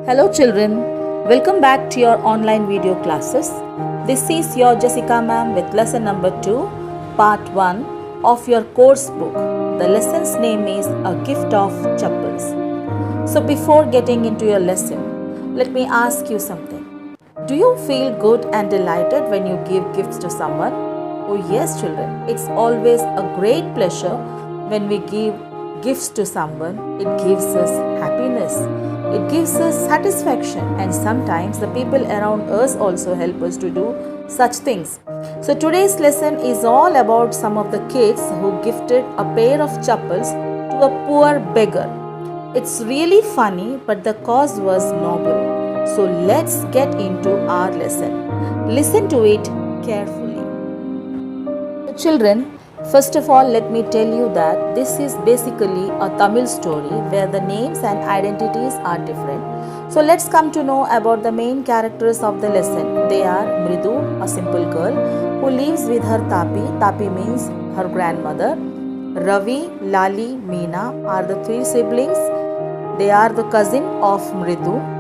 Hello children, welcome back to your online video classes. This is your Jessica ma'am with lesson number 2, part 1 of your course book. The lesson's name is A Gift of Chappals. So before getting into your lesson, let me ask you something. Do you feel good and delighted when you give gifts to someone? Oh yes children, it's always a great pleasure when we give gifts to someone. It gives us happiness, it gives us satisfaction, and sometimes the people around us also help us to do such things. So today's lesson is all about some of the kids who gifted a pair of chappals to a poor beggar. It's really funny, but the cause was noble. So let's get into our lesson. Listen to it carefully. Children, first of all, let me tell you that this is basically a Tamil story where the names and identities are different. So let's come to know about the main characters of the lesson. They are Mridu, a simple girl who lives with her Tapi. Tapi means her grandmother. Ravi, Lali, Meena are the three siblings. They are the cousin of Mridu.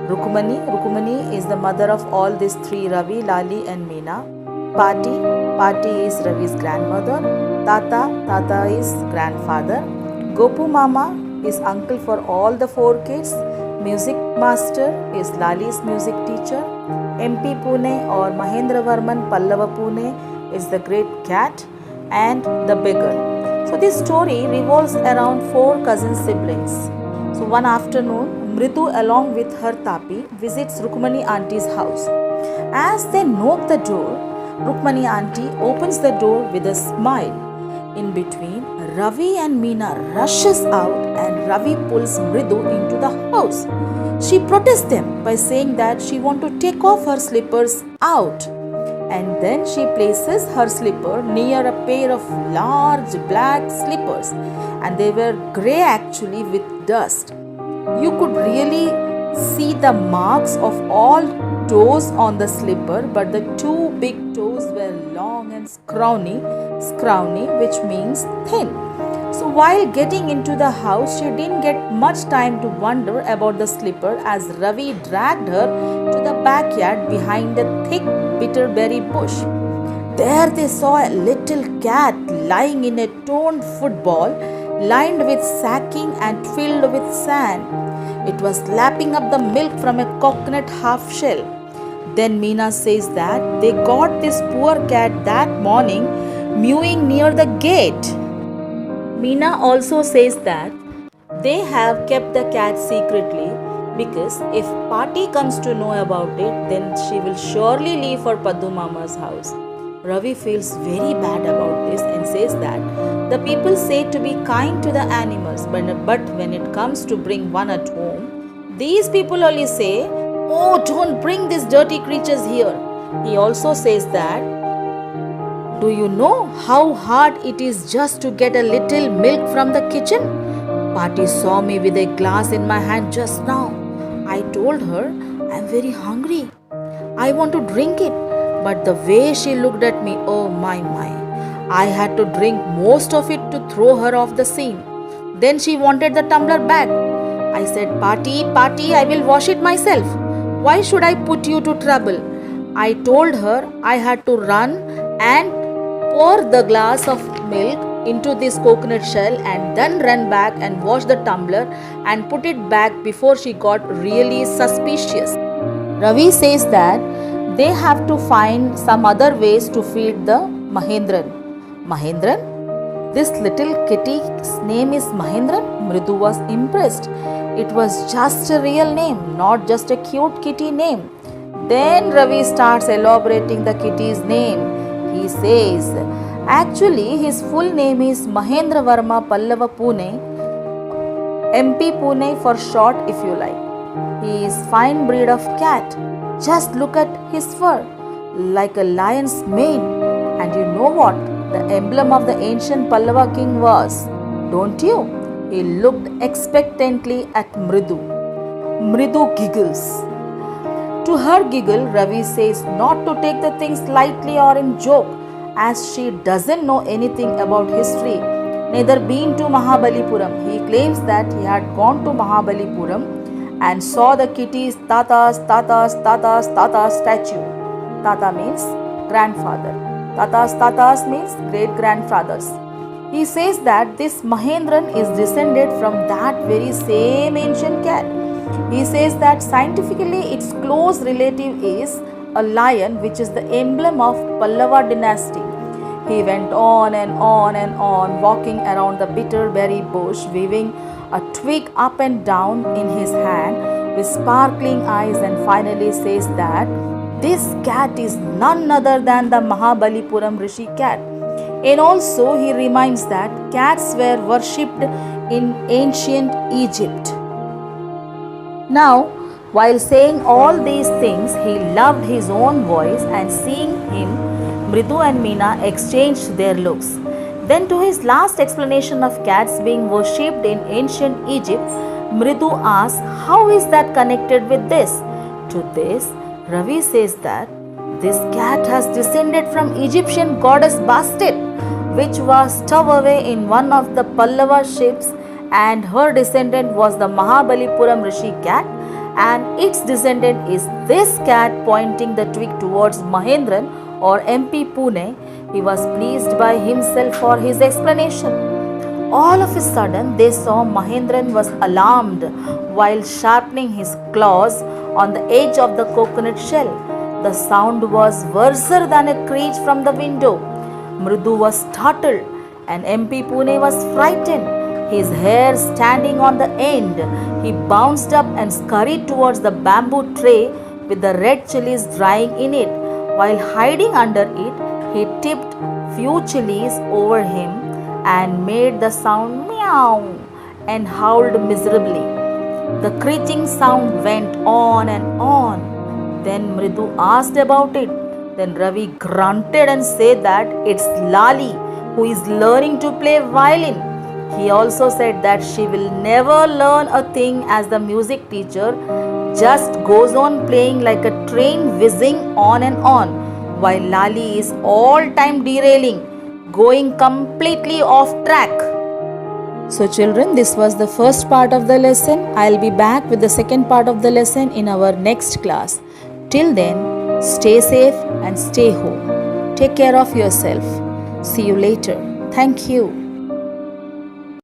Rukmani is the mother of all these three, Ravi, Lali and Meena. Pati is Ravi's grandmother. Tata is grandfather. Gopu Mama is uncle for all the four kids. Music master is Lali's music teacher. MP Pune or Mahendra Varman Pallava Pune is the great cat and the beggar. So this story revolves around four cousin siblings. So one afternoon, Mridu along with her Tapi visits Rukmani auntie's house. As they knock the door, Rukmani auntie opens the door with a smile. In between, Ravi and Meena rushes out and Ravi pulls Mridu into the house. She protests them by saying that she wants to take off her slippers out. And then she places her slipper near a pair of large black slippers. And they were grey actually with dust. You could really see the marks of all toes on the slipper, but the two big toes were long and scrawny, which means thin. So while getting into the house, she didn't get much time to wonder about the slipper as Ravi dragged her to the backyard behind a thick bitterberry bush. There they saw a little cat lying in a torn football lined with sacking and filled with sand. It was lapping up the milk from a coconut half shell. Then Meena says that they got this poor cat that morning mewing near the gate. Meena also says that they have kept the cat secretly because if Pati comes to know about it, then she will surely leave for Paddu Mama's house. Ravi feels very bad about this and says that the people say to be kind to the animals, but when it comes to bring one at home, these people only say, "Oh, don't bring these dirty creatures here." He also says that, "Do you know how hard it is just to get a little milk from the kitchen? Pati saw me with a glass in my hand just now. I told her, I'm very hungry. I want to drink it. But the way she looked at me, oh my. I had to drink most of it to throw her off the scene. Then she wanted the tumbler back. I said, Pati, I will wash it myself. Why should I put you to trouble? I told her I had to run and pour the glass of milk into this coconut shell and then run back and wash the tumbler and put it back before she got really suspicious." Ravi says that they have to find some other ways to feed the Mahendran. Mahendran? This little kitty's name is Mahendran? Mridu was impressed. It was just a real name, not just a cute kitty name. Then Ravi starts elaborating the kitty's name. He says, actually his full name is Mahendra Varma Pallava Pune, MP Pune for short if you like. He is fine breed of cat. Just look at his fur, like a lion's mane. And you know what the emblem of the ancient Pallava king was, don't you? He looked expectantly at Mridu. Mridu giggles. To her giggle, Ravi says not to take the things lightly or in joke, as she doesn't know anything about history, neither been to Mahabalipuram. He claims that he had gone to Mahabalipuram and saw the kitty's Tata statue. Tata means grandfather. Tatas means great grandfathers. He says that this Mahendran is descended from that very same ancient cat. He says that scientifically its close relative is a lion, which is the emblem of Pallava dynasty. He went on and on and on, walking around the bitterberry bush, waving a twig up and down in his hand with sparkling eyes, and finally says that this cat is none other than the Mahabalipuram Rishi cat. And also he reminds that cats were worshipped in ancient Egypt. Now, while saying all these things, he loved his own voice, and seeing him, Mridu and Meena exchanged their looks. Then, to his last explanation of cats being worshipped in ancient Egypt, Mridu asks, how is that connected with this? To this, Ravi says that this cat has descended from Egyptian goddess Bastet, which was stowed away in one of the Pallava ships, and her descendant was the Mahabalipuram Rishi cat, and its descendant is this cat, pointing the twig towards Mahendran or MP Pune. He was pleased by himself for his explanation. All of a sudden, they saw Mahendran was alarmed while sharpening his claws on the edge of the coconut shell. The sound was worse than a screech from the window. Mridu was startled and MP Pune was frightened. His hair standing on the end, he bounced up and scurried towards the bamboo tray with the red chilies drying in it. While hiding under it, he tipped few chilies over him and made the sound meow and howled miserably. The creaking sound went on and on. Then Mridu asked about it. Then Ravi grunted and said that it's Lali who is learning to play violin. He also said that she will never learn a thing as the music teacher just goes on playing like a train whizzing on and on, while Lali is all time derailing, going completely off track. So children, this was the first part of the lesson. I'll be back with the second part of the lesson in our next class. Till then, stay safe and stay home. Take care of yourself. See you later. Thank you.